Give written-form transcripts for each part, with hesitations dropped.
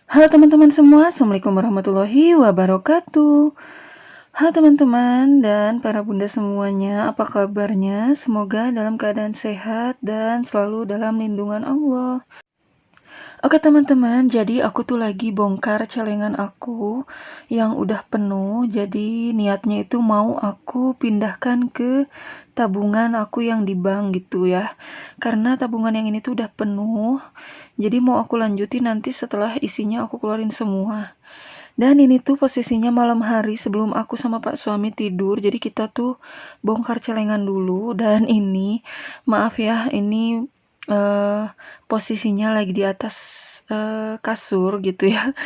Halo teman-teman semua, Assalamualaikum warahmatullahi wabarakatuh. Halo teman-teman dan para bunda semuanya, apa kabarnya? Semoga dalam keadaan sehat dan selalu dalam lindungan Allah. Oke teman-teman, jadi aku tuh lagi bongkar celengan aku yang udah penuh. Jadi niatnya itu mau aku pindahkan ke tabungan aku yang di bank gitu ya. Karena tabungan yang ini tuh udah penuh. Jadi mau aku lanjutin nanti setelah isinya aku keluarin semua. Dan ini tuh posisinya malam hari sebelum aku sama Pak suami tidur. Jadi kita tuh bongkar celengan dulu dan ini maaf ya, ini eh, posisinya lagi di atas kasur gitu ya.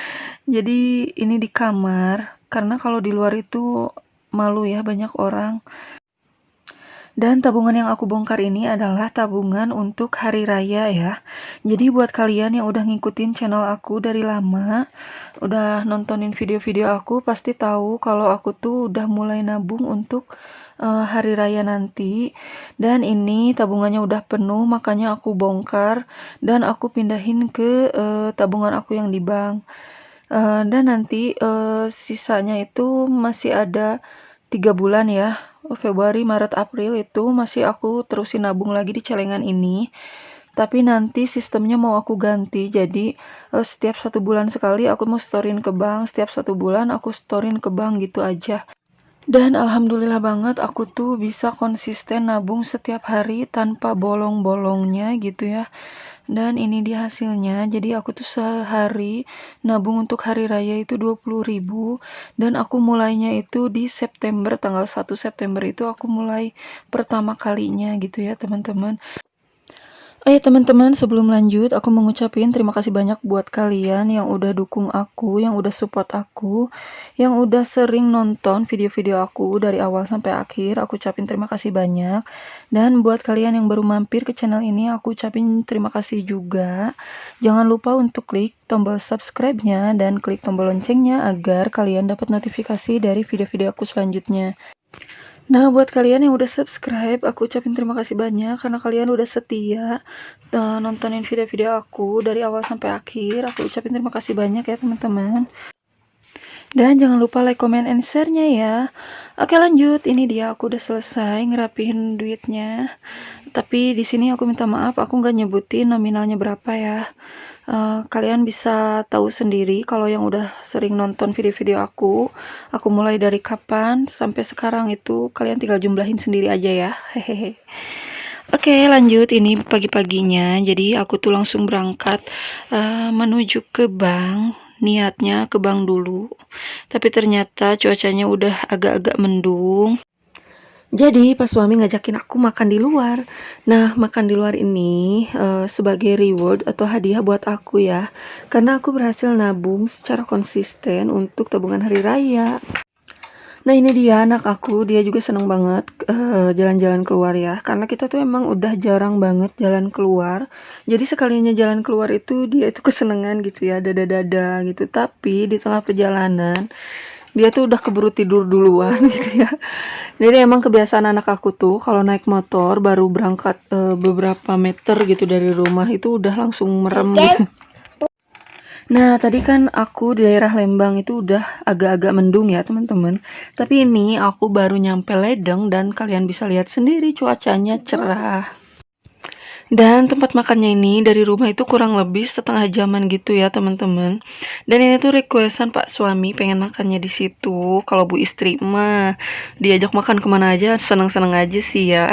Jadi ini di kamar karena kalau di luar itu malu ya banyak orang. Dan tabungan yang aku bongkar ini adalah tabungan untuk hari raya ya. Jadi buat kalian yang udah ngikutin channel aku dari lama, udah nontonin video-video aku, pasti tahu kalau aku tuh udah mulai nabung untuk hari raya nanti. Dan ini tabungannya udah penuh, makanya aku bongkar dan aku pindahin ke tabungan aku yang di bank. Dan nanti sisanya itu masih ada 3 bulan ya, Februari, Maret, April itu masih aku terusin nabung lagi di celengan ini. Tapi nanti sistemnya mau aku ganti, jadi setiap 1 bulan sekali aku mau storein ke bank, setiap 1 bulan aku storein ke bank gitu aja. Dan alhamdulillah banget aku tuh bisa konsisten nabung setiap hari tanpa bolong-bolongnya gitu ya. Dan ini dia hasilnya. Jadi aku tuh sehari nabung untuk hari raya itu 20.000. Dan aku mulainya itu di September, tanggal 1 September itu aku mulai pertama kalinya gitu ya teman-teman. Oh ya teman-teman, sebelum lanjut aku mau ngucapin terima kasih banyak buat kalian yang udah dukung aku, yang udah support aku, yang udah sering nonton video-video aku dari awal sampai akhir. Aku ucapin terima kasih banyak. Dan buat kalian yang baru mampir ke channel ini, aku ucapin terima kasih juga. Jangan lupa untuk klik tombol subscribe-nya dan klik tombol loncengnya agar kalian dapat notifikasi dari video-video aku selanjutnya. Nah, buat kalian yang udah subscribe, aku ucapin terima kasih banyak karena kalian udah setia nontonin video-video aku dari awal sampai akhir. Aku ucapin terima kasih banyak ya teman-teman. Dan jangan lupa like, comment, and share-nya ya. Oke lanjut, ini dia aku udah selesai ngerapihin duitnya. Tapi di sini aku minta maaf, aku nggak nyebutin nominalnya berapa ya. Kalian bisa tahu sendiri kalau yang udah sering nonton video-video aku mulai dari kapan sampai sekarang itu kalian tinggal jumlahin sendiri aja ya. Hehehe. Oke, lanjut ini pagi-paginya. Jadi aku tuh langsung berangkat menuju ke bank. Niatnya ke bank dulu. Tapi ternyata cuacanya udah agak-agak mendung. Jadi pas suami ngajakin aku makan di luar. Nah, makan di luar ini sebagai reward atau hadiah buat aku ya. Karena aku berhasil nabung secara konsisten untuk tabungan hari raya. Nah, ini dia anak aku, dia juga seneng banget jalan-jalan keluar ya. Karena kita tuh emang udah jarang banget jalan keluar. Jadi sekalinya jalan keluar itu dia itu kesenengan gitu ya, dada-dada gitu. Tapi di tengah perjalanan dia tuh udah keburu tidur duluan gitu ya. Jadi emang kebiasaan anak aku tuh kalau naik motor baru berangkat beberapa meter gitu dari rumah itu udah langsung merem gitu. Nah, tadi kan aku di daerah Lembang itu udah agak-agak mendung ya, teman-teman. Tapi ini aku baru nyampe Ledeng dan kalian bisa lihat sendiri cuacanya cerah. Dan tempat makannya ini dari rumah itu kurang lebih setengah jaman gitu ya teman-teman. Dan ini tuh requestan Pak suami pengen makannya di situ. Kalau Bu istri mah diajak makan kemana aja seneng-seneng aja sih ya.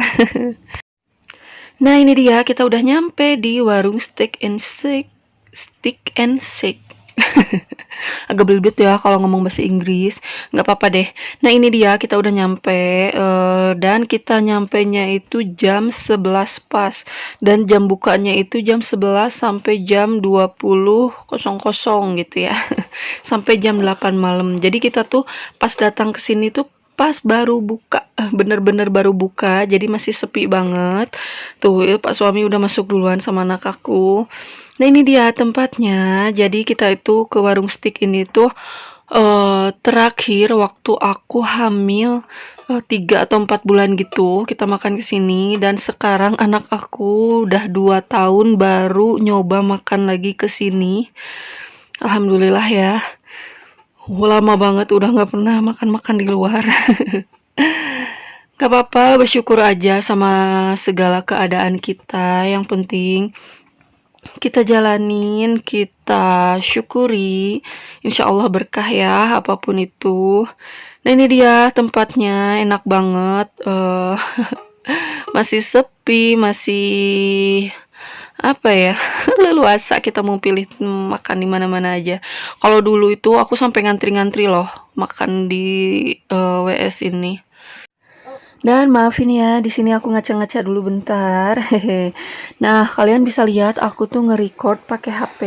Nah ini dia kita udah nyampe di warung Steak and Shake. Agak belibet ya kalau ngomong bahasa Inggris, nggak apa-apa deh. Nah ini dia kita udah nyampe dan kita nyampenya itu jam 11 pas dan jam bukanya itu jam 11 sampai jam 20.00 gitu ya. Sampai jam 8 malam. Jadi kita tuh pas datang ke sini tuh pas baru buka, bener-bener baru buka, jadi masih sepi banget. Tuh Pak suami udah masuk duluan sama anak aku. Nah ini dia tempatnya. Jadi kita itu ke warung steak ini tuh terakhir waktu aku hamil 3 atau 4 bulan gitu kita makan ke sini dan sekarang anak aku udah 2 tahun baru nyoba makan lagi ke sini. Alhamdulillah ya. Lama banget udah nggak pernah makan-makan di luar. Gak apa-apa, bersyukur aja sama segala keadaan kita. Yang penting kita jalanin, kita syukuri. Insya Allah berkah ya, apapun itu. Nah ini dia tempatnya, enak banget. Masih sepi, masih apa ya, leluasa kita mau pilih makan di mana-mana aja. Kalau dulu itu aku sampai ngantri-ngantri loh makan di WS ini. Dan maafin ya, di sini aku ngaca-ngaca dulu bentar. Hehe. Nah, kalian bisa lihat aku tuh nge-record pakai HP,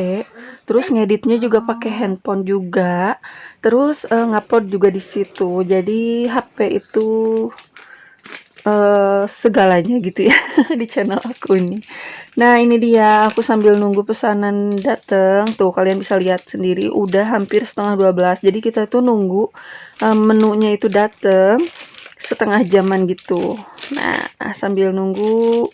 terus ngeditnya juga pakai handphone juga, terus ngupload juga di situ. Jadi HP itu segalanya gitu ya di channel aku ini. Nah, ini dia aku sambil nunggu pesanan dateng. Tuh, kalian bisa lihat sendiri udah hampir setengah 12. Jadi kita tuh nunggu menunya itu dateng setengah jaman gitu. Nah, sambil nunggu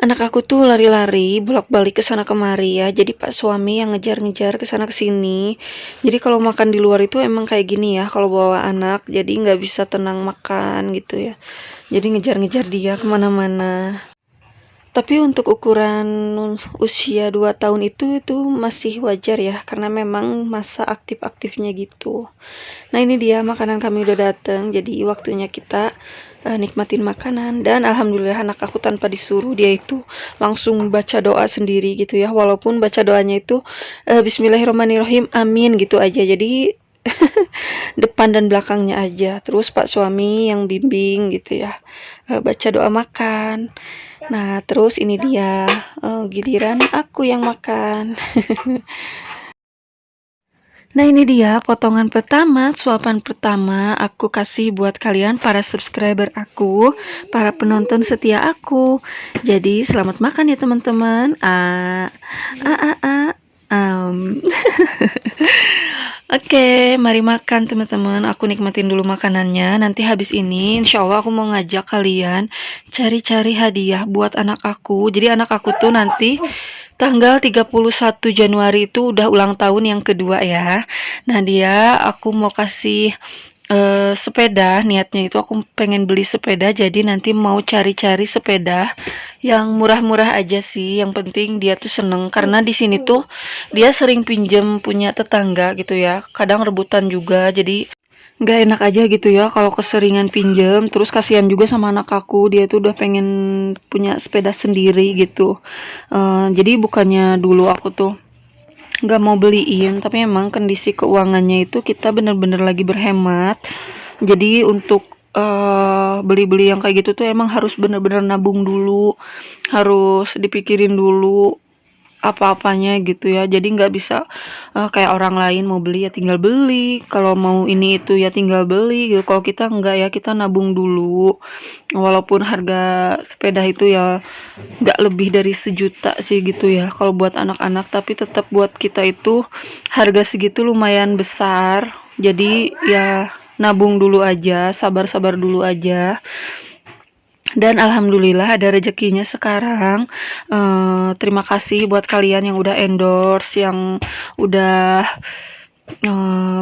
anak aku tuh lari-lari bolak-balik ke sana kemari ya. Jadi Pak suami yang ngejar-ngejar ke sana ke sini. Jadi kalau makan di luar itu emang kayak gini ya kalau bawa anak. Jadi nggak bisa tenang makan gitu ya. Jadi ngejar-ngejar dia kemana-mana. Tapi untuk ukuran usia 2 tahun itu masih wajar ya, karena memang masa aktif-aktifnya gitu. Nah ini dia makanan kami udah dateng, jadi waktunya kita nikmatin makanan. Dan alhamdulillah anak aku tanpa disuruh dia itu langsung baca doa sendiri gitu ya, walaupun baca doanya itu Bismillahirrahmanirrahim, amin gitu aja. Jadi depan dan belakangnya aja. Terus Pak suami yang bimbing gitu ya, baca doa makan. Nah, terus ini dia, giliran aku yang makan. Nah, ini dia potongan pertama, suapan pertama aku kasih buat kalian para subscriber aku, para penonton setia aku. Jadi, selamat makan ya teman-teman. Oke, mari makan teman-teman. Aku nikmatin dulu makanannya. Nanti habis ini, insya Allah aku mau ngajak kalian cari-cari hadiah buat anak aku. Jadi anak aku tuh nanti tanggal 31 Januari itu udah ulang tahun yang kedua ya. Nah dia aku mau kasih sepeda. Niatnya itu aku pengen beli sepeda. Jadi nanti mau cari-cari sepeda yang murah-murah aja sih. Yang penting dia tuh seneng karena di sini tuh dia sering pinjem punya tetangga gitu ya. Kadang rebutan juga. Jadi nggak enak aja gitu ya kalau keseringan pinjem. Terus kasihan juga sama anak aku. Dia tuh udah pengen punya sepeda sendiri gitu. Jadi bukannya dulu aku tuh nggak mau beliin, tapi emang kondisi keuangannya itu kita bener-bener lagi berhemat. Jadi untuk beli-beli yang kayak gitu tuh emang harus bener-bener nabung dulu, harus dipikirin dulu apa-apanya gitu ya. Jadi nggak bisa kayak orang lain mau beli ya tinggal beli, kalau mau ini itu ya tinggal beli gitu. Kalau kita nggak ya, kita nabung dulu. Walaupun harga sepeda itu ya nggak lebih dari 1 juta sih gitu ya kalau buat anak-anak, tapi tetap buat kita itu harga segitu lumayan besar. Jadi ya nabung dulu aja, sabar-sabar dulu aja. Dan alhamdulillah ada rezekinya sekarang. Terima kasih buat kalian yang udah endorse, yang udah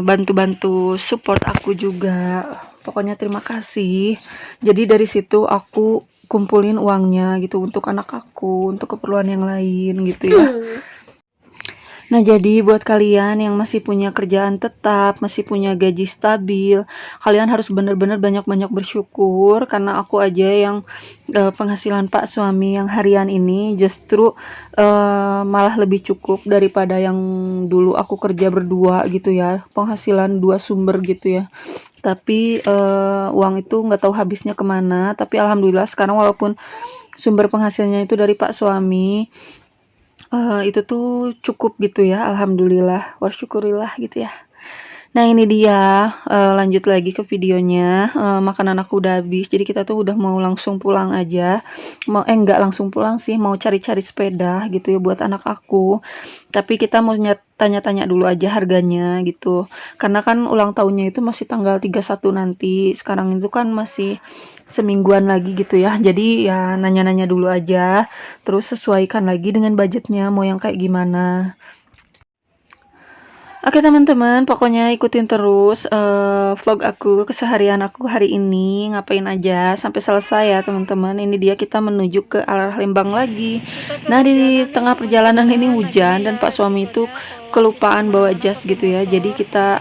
bantu-bantu support aku juga. Pokoknya terima kasih. Jadi dari situ aku kumpulin uangnya gitu untuk anak aku, untuk keperluan yang lain gitu ya. Nah, jadi buat kalian yang masih punya kerjaan tetap, masih punya gaji stabil, kalian harus benar-benar banyak-banyak bersyukur karena aku aja yang penghasilan Pak suami yang harian ini justru malah lebih cukup daripada yang dulu aku kerja berdua gitu ya, penghasilan 2 sumber gitu ya. Tapi uang itu nggak tahu habisnya kemana. Tapi alhamdulillah sekarang walaupun sumber penghasilannya itu dari Pak suami, itu tuh cukup gitu ya, alhamdulillah, wasyukurillah gitu ya. Nah ini dia, lanjut lagi ke videonya. Makanan aku udah habis, jadi kita tuh udah mau langsung pulang aja. Enggak langsung pulang sih, mau cari-cari sepeda gitu ya buat anak aku. Tapi kita mau tanya-tanya dulu aja harganya gitu. Karena kan ulang tahunnya itu masih tanggal 31 nanti. Sekarang itu kan masih semingguan lagi gitu ya. Jadi ya nanya-nanya dulu aja. Terus sesuaikan lagi dengan budgetnya mau yang kayak gimana. Oke teman-teman, pokoknya ikutin terus vlog aku, keseharian aku hari ini ngapain aja sampai selesai ya teman-teman. Ini dia kita menuju ke arah Lembang lagi. Nah di tengah perjalanan ini hujan dan Pak suami itu kelupaan bawa jas gitu ya. Jadi kita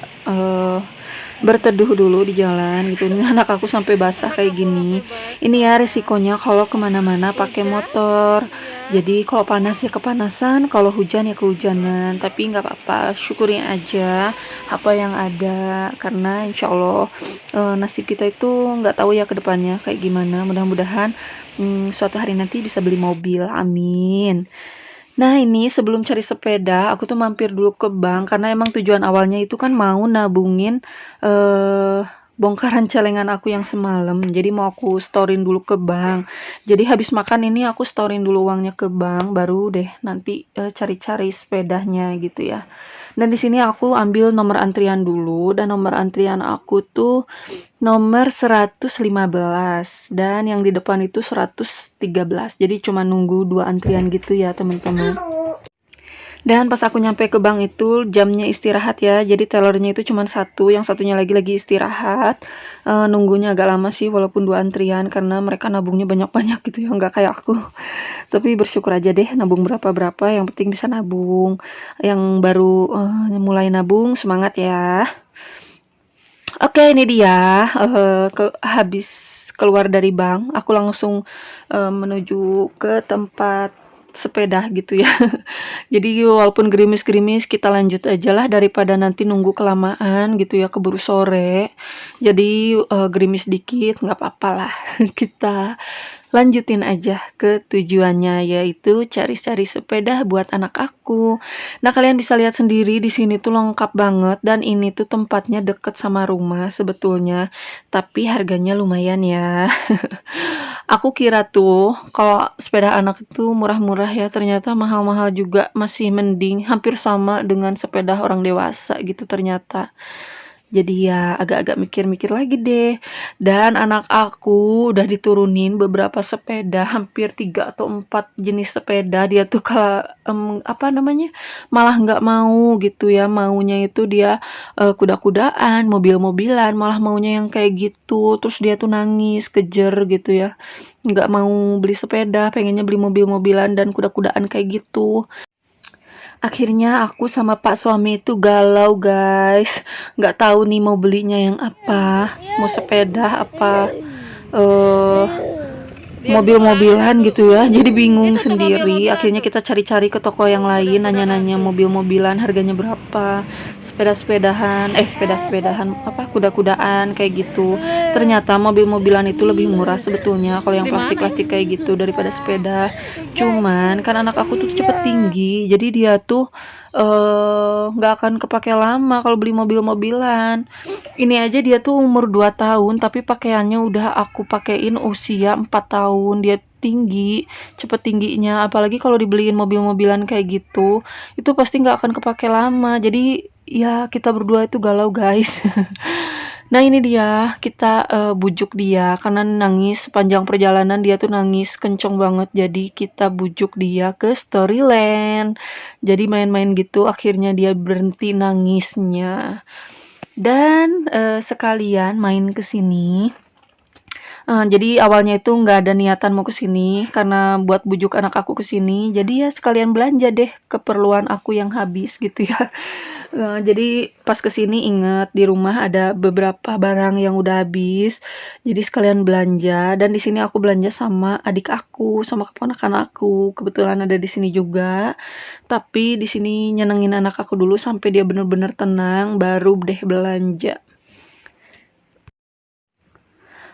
berteduh dulu di jalan gitu. Ini anak aku sampai basah kayak gini. Ini ya resikonya kalau kemana-mana pakai motor. Jadi kalau panas ya kepanasan, kalau hujan ya kehujanan. Tapi nggak apa-apa, syukurin aja apa yang ada. Karena insya Allah nasib kita itu nggak tahu ya ke depannya kayak gimana. Mudah-mudahan suatu hari nanti bisa beli mobil. Amin. Nah ini sebelum cari sepeda, aku tuh mampir dulu ke bank karena emang tujuan awalnya itu kan mau nabungin bongkaran celengan aku yang semalam. Jadi mau aku storein dulu ke bank. Jadi habis makan ini aku storein dulu uangnya ke bank, baru deh nanti cari-cari sepedanya gitu ya. Dan di sini aku ambil nomor antrian dulu, dan nomor antrian aku tuh nomor 115 dan yang di depan itu 113. Jadi cuma nunggu 2 antrian gitu ya teman-teman. Dan pas aku nyampe ke bank itu jamnya istirahat ya, jadi tellernya itu cuma satu, yang satunya lagi istirahat. Nunggunya agak lama sih walaupun 2 antrian karena mereka nabungnya banyak-banyak gitu ya, nggak kayak aku. Tapi bersyukur aja deh nabung berapa-berapa, yang penting bisa nabung. Yang baru mulai nabung semangat ya. Oke, ini dia habis keluar dari bank, aku langsung menuju ke tempat sepeda gitu ya. Jadi walaupun gerimis-gerimis kita lanjut aja lah daripada nanti nunggu kelamaan gitu ya, keburu sore. Jadi gerimis dikit nggak apa-apa lah. Kita lanjutin aja ke tujuannya, yaitu cari-cari sepeda buat anak aku. Nah kalian bisa lihat sendiri di sini tuh lengkap banget, dan ini tuh tempatnya deket sama rumah sebetulnya, tapi harganya lumayan ya. Aku kira tuh kalau sepeda anak itu murah-murah ya, ternyata mahal-mahal juga, masih mending hampir sama dengan sepeda orang dewasa gitu ternyata. Jadi ya agak-agak mikir-mikir lagi deh. Dan anak aku udah diturunin beberapa sepeda, hampir 3 atau 4 jenis sepeda. Dia tuh kalau apa namanya, malah nggak mau gitu ya. Maunya itu dia kuda-kudaan, mobil-mobilan, malah maunya yang kayak gitu. Terus dia tuh nangis, kejer gitu ya. Nggak mau beli sepeda, pengennya beli mobil-mobilan dan kuda-kudaan kayak gitu. Akhirnya aku sama Pak suami itu galau guys, nggak tahu nih mau belinya yang apa, mau sepeda apa mobil-mobilan gitu ya. Jadi bingung sendiri. Akhirnya kita cari-cari ke toko yang lain, nanya-nanya mobil-mobilan harganya berapa, sepeda-sepedahan apa, kuda-kudaan kayak gitu. Ternyata mobil-mobilan itu lebih murah sebetulnya kalau yang plastik-plastik kayak gitu daripada sepeda. Cuman kan anak aku tuh cepet tinggi, jadi dia tuh nggak akan kepake lama kalau beli mobil-mobilan. Ini aja dia tuh umur 2 tahun tapi pakaiannya udah aku pakein usia 4 tahun. Dia tinggi, cepet tingginya, apalagi kalau dibeliin mobil-mobilan kayak gitu, itu pasti nggak akan kepake lama. Jadi ya kita berdua itu galau guys. Nah ini dia, kita bujuk dia karena nangis sepanjang perjalanan, dia tuh nangis kenceng banget. Jadi kita bujuk dia ke Storyland. Jadi main-main gitu, akhirnya dia berhenti nangisnya. Dan sekalian main ke sini. Jadi awalnya itu nggak ada niatan mau ke sini karena buat bujuk anak aku ke sini. Jadi ya sekalian belanja deh keperluan aku yang habis gitu ya. Jadi pas ke sini inget di rumah ada beberapa barang yang udah habis. Jadi sekalian belanja, dan di sini aku belanja sama adik aku, sama keponakan aku. Kebetulan ada di sini juga. Tapi di sini nyenengin anak aku dulu sampai dia bener-bener tenang, baru deh belanja.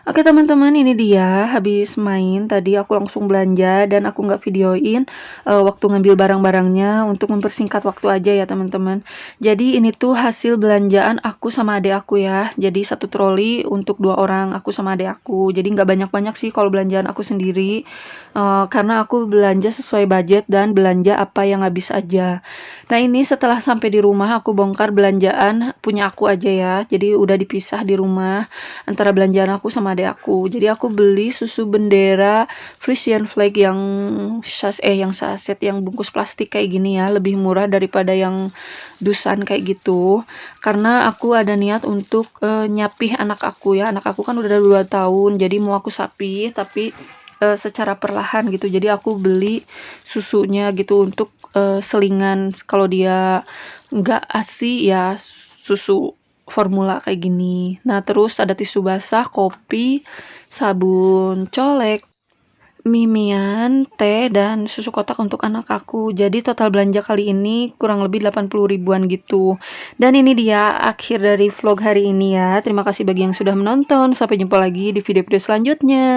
Oke teman-teman, ini dia habis main tadi aku langsung belanja, dan aku nggak videoin waktu ngambil barang-barangnya untuk mempersingkat waktu aja ya teman-teman. Jadi ini tuh hasil belanjaan aku sama adik aku ya. Jadi satu troli untuk 2 orang, aku sama adik aku. Jadi nggak banyak-banyak sih kalau belanjaan aku sendiri, karena aku belanja sesuai budget dan belanja apa yang habis aja. Nah ini setelah sampai di rumah aku bongkar belanjaan punya aku aja ya. Jadi udah dipisah di rumah antara belanjaan aku sama adek aku. Jadi aku beli susu bendera Frisian Flag yang saset yang bungkus plastik kayak gini ya, lebih murah daripada yang dusan kayak gitu. Karena aku ada niat untuk nyapih anak aku ya. Anak aku kan udah 2 tahun, jadi mau aku sapih tapi secara perlahan gitu. Jadi aku beli susunya gitu untuk selingan kalau dia nggak ASI ya susu formula kayak gini. Nah, terus ada tisu basah, kopi, sabun colek, mimian, teh, dan susu kotak untuk anak aku. Jadi total belanja kali ini kurang lebih 80 ribuan gitu. Dan ini dia akhir dari vlog hari ini ya. Terima kasih bagi yang sudah menonton. Sampai jumpa lagi di video-video selanjutnya.